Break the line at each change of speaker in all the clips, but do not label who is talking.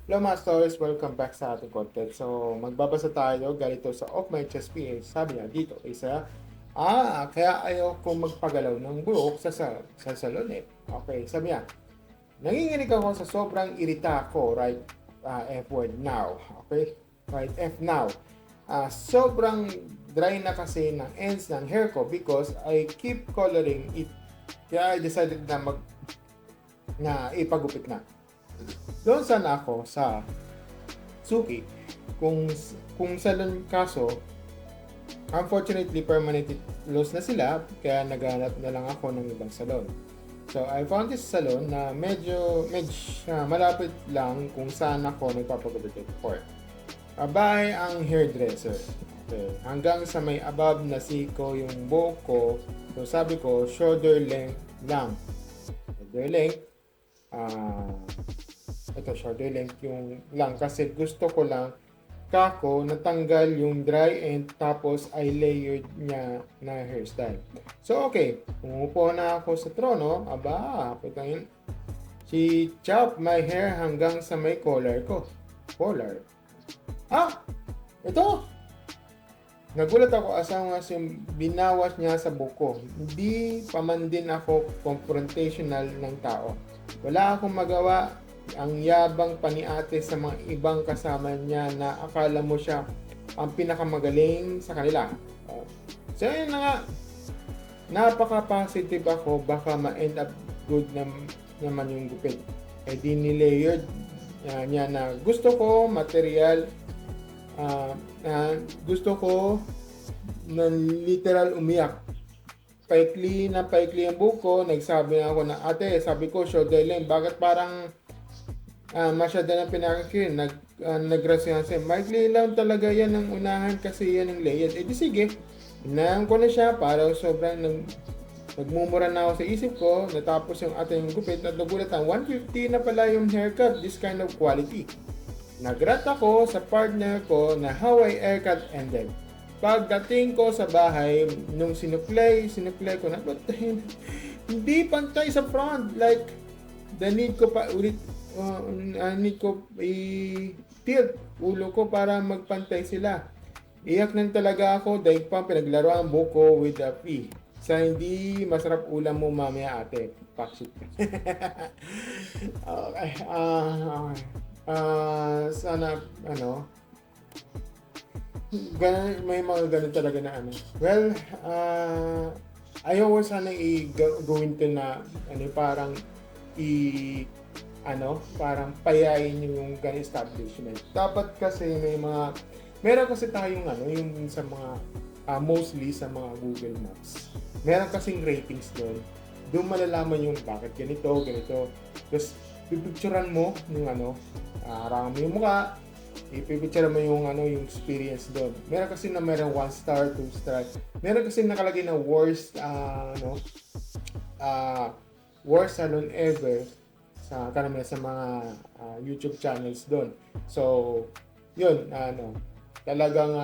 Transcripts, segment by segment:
Hello Masters, welcome back sa ating content. So, magbabasa tayo ganito sa Off My Chest PH. Sabi niya dito, kaya ayaw kong magpagalaw ng buhok sa salon eh. Okay, sabi niya, nanginginig ako sa sobrang irita ko, right? F word now. Okay? Right, F now. Sobrang dry na kasi ng ends ng hair ko because I keep coloring it. Kaya I decided na ipagupit na. Doon sana ako sa Suki kung salon kaso unfortunately permanently closed na sila kaya naghanap na lang ako ng ibang salon. So I found this salon na medyo malapit lang kung saan ako nagpapagupit before. Abay ang hairdresser. Okay. Hanggang sa may above na siko yung buhok ko. So sabi ko shoulder length lang. Shoulder length. Ito shoulder length yung lang kasi gusto ko lang kako natanggal yung dry end tapos ay layered niya na hairstyle. So okay, umupo na ako sa trono, putangin. She chopped my hair hanggang sa may collar ko. Collar? Ito! Nagulat ako as yung binawas niya sa buko. Hindi pa man din ako confrontational ng tao. Wala akong magawa. Ang yabang pa ni ate sa mga ibang kasama niya na akala mo siya ang pinakamagaling sa kanila. So yun na nga, napaka-positive ako, baka ma-end up good naman yung gupit. Di nilayered niya na gusto ko material, gusto ko na literal umiyak. Paikli ang buko, nagsabi na ako na ate, sabi ko shoulder length, bakit parang masyado na pinakakirin, nagrasyan siya. Maikli lang talaga yan ang unahan kasi yan ang layered. Di sige, inahan ko na siya para sobrang nagmumura na ako sa isip ko. Natapos yung ating gupit at nagulat ang 150 na pala yung haircut, this kind of quality. Nagrat ako sa partner ko na how I haircut ended. Pagdating ko sa bahay, nung sinuplay ko na, hindi pantay sa front. Like, need ko i-tilt ulo ko para magpantay sila. Iyak nang talaga ako dahil pa pinaglaro ang buko with the P. Sa hindi masarap ulam mo mamaya ate. Paksit. Okay. Sana may mga ganun talaga na Well, ayaw ko sana gawin to na parang parang payain yung ganung establishment. Dapat kasi meron kasi tayong yung sa mga mostly sa mga Google Maps. Meron kasing ratings doon. Doon malalaman yung bakit ganito. Tapos pipicturean mo yung harangan mo yung mukha, ipipicturean mo yung yung experience doon. Meron kasi na meron 1 star, 2 star. Meron kasi nakalagay na worst worst salon ever sa mga YouTube channels doon. So, yun talagang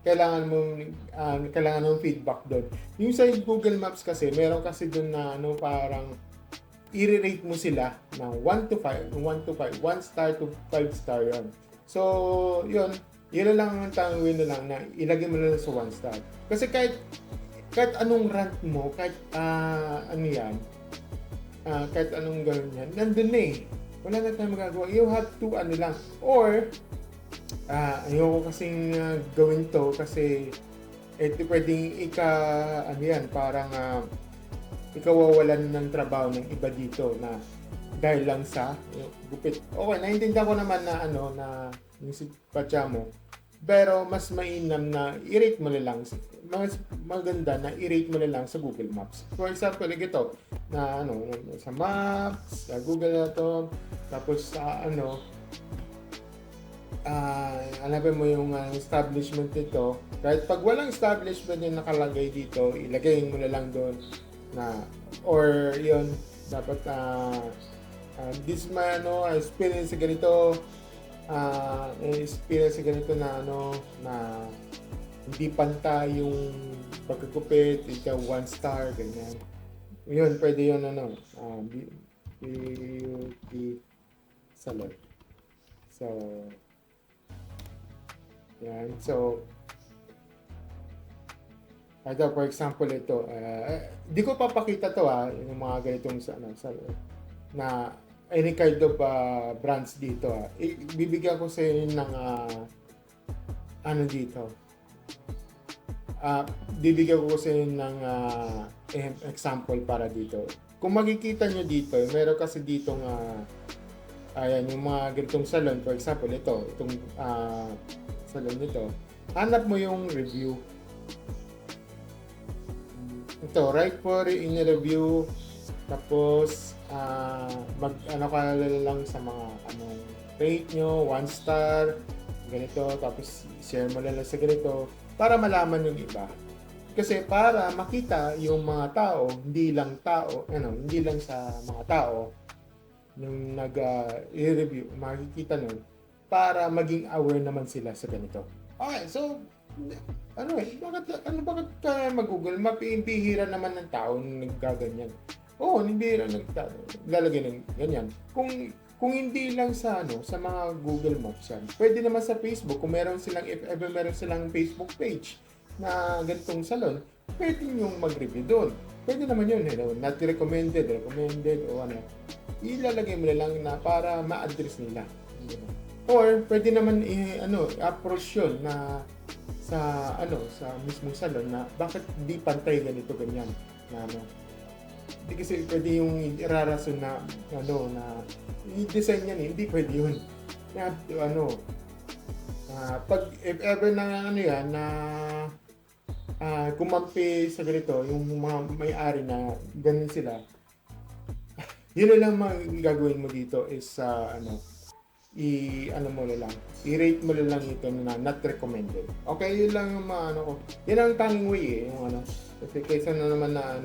kailangan mong feedback doon. Yung sa Google Maps kasi, meron kasi doon na parang i-rate mo sila ng 1 to 5, 1 star to 5 star yon. So, yun lang ang tanggawin na lang na ilagay mo na lang sa 1 star. Kasi kahit anong rant mo, kahit kahit anong gawin yan, nandun na eh. Wala na tayong magagawa. You have to lang. Or, ayoko kasing gawin to kasi pwedeng parang ikawawalan ng trabaho ng iba dito na dahil lang sa gupit. Okay, naiintindihan ko naman na na yung si Pachamo. Pero mas mainam na i-rate mo na lang, mas maganda na i-rate mo na lang sa Google Maps. For example, ito na sa Maps, sa Google na to, tapos sa hanapin mo yung establishment nito. Kahit pag walang establishment yung nakalagay dito, ilagay mo na lang doon na or yun dapat this man experience ganito na na hindi pantay yung pagkagupit, ikaw 1 star ganyan. Yun pwede yun beauty salon. So, yan. So, ito, for example, ito, di ko papakita to yung mga ganitong na any kind of brands dito bibigyan ko sa inyo ng ano dito. Bibigyan ko sa inyo ng example para dito. Kung makikita nyo dito, meron kasi ditong ayan, yung mga ganitong salon, for example, itong salon nito. Hanap mo yung review. Ito, right for in review. Tapos, ano ka lang sa mga rate nyo, 1 star, ganito, tapos share mo lang sa ganito, para malaman yung iba. Kasi para makita yung mga tao, hindi lang sa mga tao, yung nag-review, makikita nun, para maging aware naman sila sa ganito. Okay, so, bakit ka mag-Google Map? Bihira naman ng tao na naggaganyan. Oo, bihira lalagay ng ganyan. Kung hindi lang sa mga Google Maps yan, pwede naman sa Facebook, kung if ever meron silang Facebook page na ganitong salon, pwede yung mag-review doon. Pwede naman yun, not recommended, o ilalagay mo na lang na para ma-address nila. Or pwede naman approach yun na sa mismong salon na bakit di pantay ganito ganyan na hindi kasi pwede yung irarason na i-design yan hindi pwede yun na pag if ever na kumampi sa ganito yung mga may-ari na ganun sila, yun na lang gagawin mo dito is i-rate mo lang ito na not recommended. Okay, yun lang yung ko. Yun ang tanging way yung kasi kaysa na naman na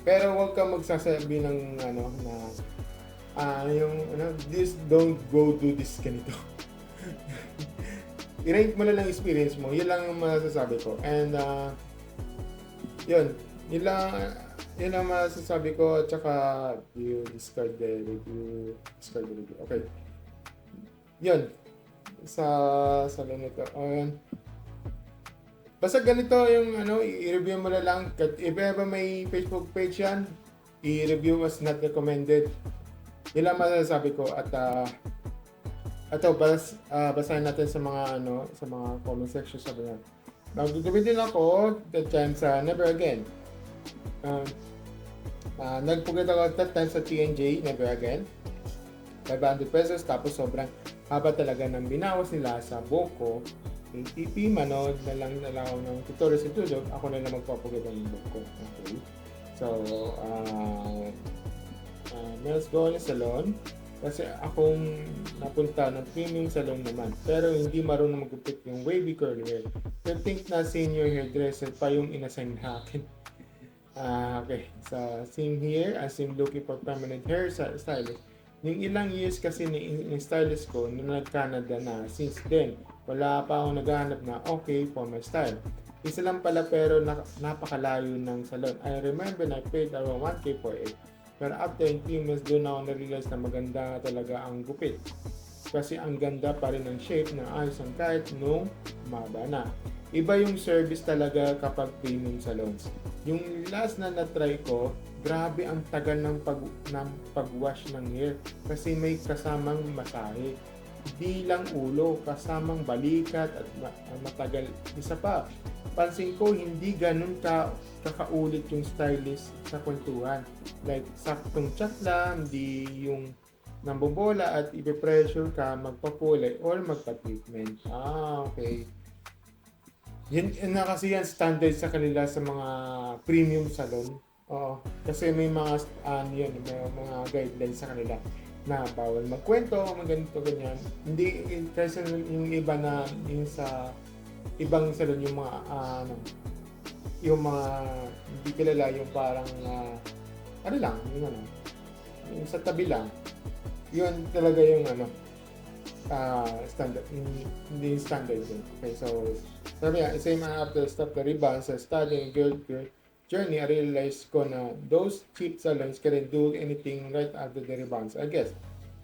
pero wag ka magsasabi ng this don't go do this ganito. I-rate mo na lang experience mo. Yun lang ang masasabi ko. And yun ang masasabi ko, at saka discard the review. Okay. Yun. Sa salon nito. Basta ganito yung i-review mo na lang. If ever may Facebook page yan, i-review as not recommended. Yun lang masasabi ko. At ito, basahin natin sa mga sa mga comment section. Sabi nga, nagtutubid din ako that time sa Never Again. Nagpugad ako that time sa TNJ, Never Again. 500 pesos, tapos sobrang haba talaga ng binawas nila sa Boko. ATP, manood na lang ako ng tutorial sa YouTube. Ako na lang magpapugad ng Boko. Okay. So, let's go na salon. Kasi akong napunta ng premium salon naman. Pero hindi marunong magupit yung wavy curly hair. I think na senior hairdresser pa yung inassign akin. Okay, so same here, as in looking for permanent hair stylist. Yung ilang years kasi ni stylist ko nung nag-Canada na, since then, wala pa akong naghahanap na okay for my style. Isa lang pala pero napakalayo ng salon. I remember na I paid around 1K for it. Pero after 3 months, doon ako na-realize na maganda talaga ang gupit. Kasi ang ganda pa rin ng shape ng ayos ng kahit nung umaba na. Iba yung service talaga kapag premium salons. Yung last na na-try ko, grabe ang tagal ng pag-wash ng hair kasi may kasamang masahe. Di lang ulo, kasamang balikat at matagal. Isa pa, pansin ko hindi ganun kakaulit yung stylist sa kwentuhan. Like, saktong chat lang, di yung nambobola at ipe-pressure ka magpakulay or magpa-treatment. Okay. Yun na kasi yan standard sa kanila sa mga premium salon. Oo. Kasi may mga may mga guidelines sa kanila na bawal magkwento, ganito ganyan. Hindi kasi yung iba na yung sa ibang salon yung mga yung mga hindi kilala yung parang yung sa tabi lang. Yun talaga yung standard, hindi standard din. Okay, so sabi nga, same after stop the rebound sa studying girl journey, I realized ko na those cheap salons can do anything right after the rebounds. I guess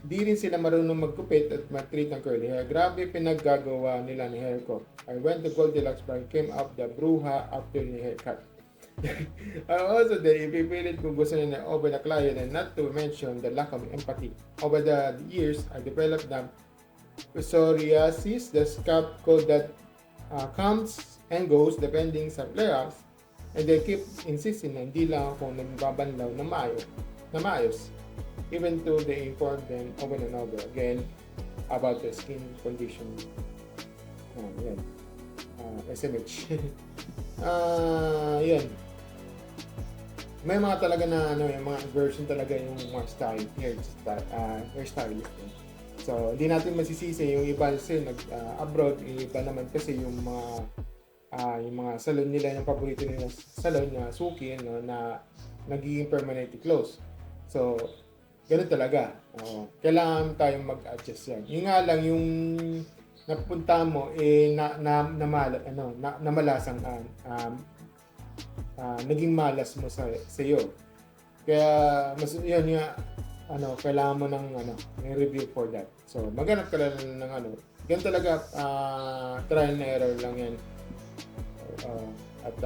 Di rin sila marunong magkupit at mag-treat ng curly hair. Grabe pinaggagawa nila ni hair ko. I went to Goldilocks Bar, came up the bruha after the haircut. Also, then, ipipilit kung gusto nila over the client and not to mention the lack of empathy. Over the years, I developed the psoriasis, the scalp cold that comes and goes depending sa flare-ups, and they keep insisting na hindi lang ako nagbabanlaw na maayos. Even though they inform them over and over again about the skin condition. Yan. SMH. Yan. May mga talaga na yung mga version talaga yung mga hairstylist. So, hindi natin masisisi yung iba kasi nag-abroad, yung iba naman kasi yung mga salon nila, yung paborito nila salon na suki, no, na nagiging permanently closed. So, ganun talaga. Kailangan tayong mag-adjust yan. Yung nga lang, yung napunta mo, namalasang naging malas mo sa iyo. Kaya mas yun nga kailangan mo ng review for that. So maghanap ka lang ng yan talaga trial and error lang yan. At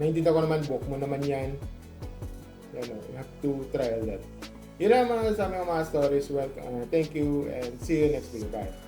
naintindihan ko naman, book mo naman yan. You have to trial that. Yun ang mga sa mga stories. Well, thank you and see you next video. Bye.